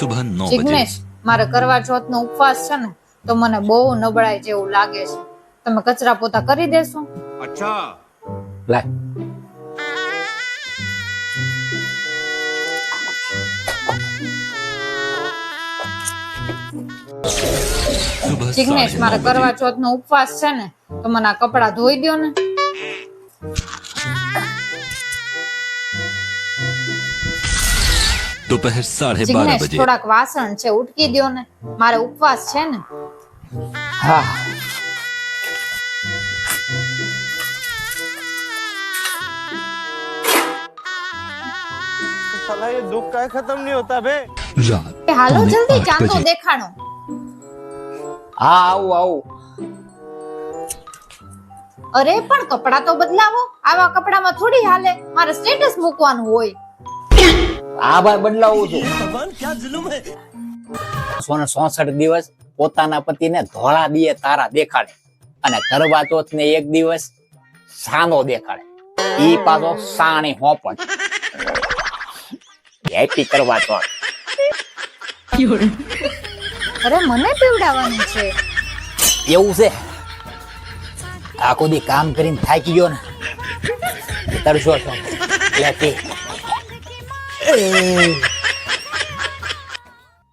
सुबह 9 बजे જિગ્નેશ, મારે કરવા ચોથનો ઉપવાસ છે ને તો મને બહુ નબળાઈ જેવું લાગે છે. તમે કચરા પોતા કરી દેશો? લાય सुबह જિગ્નેશ, 9:30 મારે કરવા ચોથનો ઉપવાસ છે ને તો મને આ કપડા ધોઈ દ્યો ને. दोपहर 12:30 જિગ્નેશ, बजे થોડાક વાસણ છે ઉટકી દ્યો ને, મારે ઉપવાસ છે ને. હા साला ये दुख का खत्म नहीं होता बे। रात એ હાલો पौने જલ્દી, 8 ચાંદો बजे દેખાણો. હા આવું આવું અરે પણ કપડા તો બદલાવો, આવા કપડામાં થોડી હાલે, મારે સ્ટેટસ મૂકવાનું હોય. આ ભાઈ બદલાવું છું भगवान क्या जुल्म है। 364 દિવસ પોતાના પતિને ધોળા દીએ તારા દેખાડે અને કરવા ચોથ ને એક દિવસ સાનો દેખાડે ઈ પાછો સાણી હોપણ હેપી કરવા ચોથ અરે મને પીવડાવવાનું છે. એવું છે આખો દી કામ કરીને થાકી ગયો ને તરસો છો એટલે કે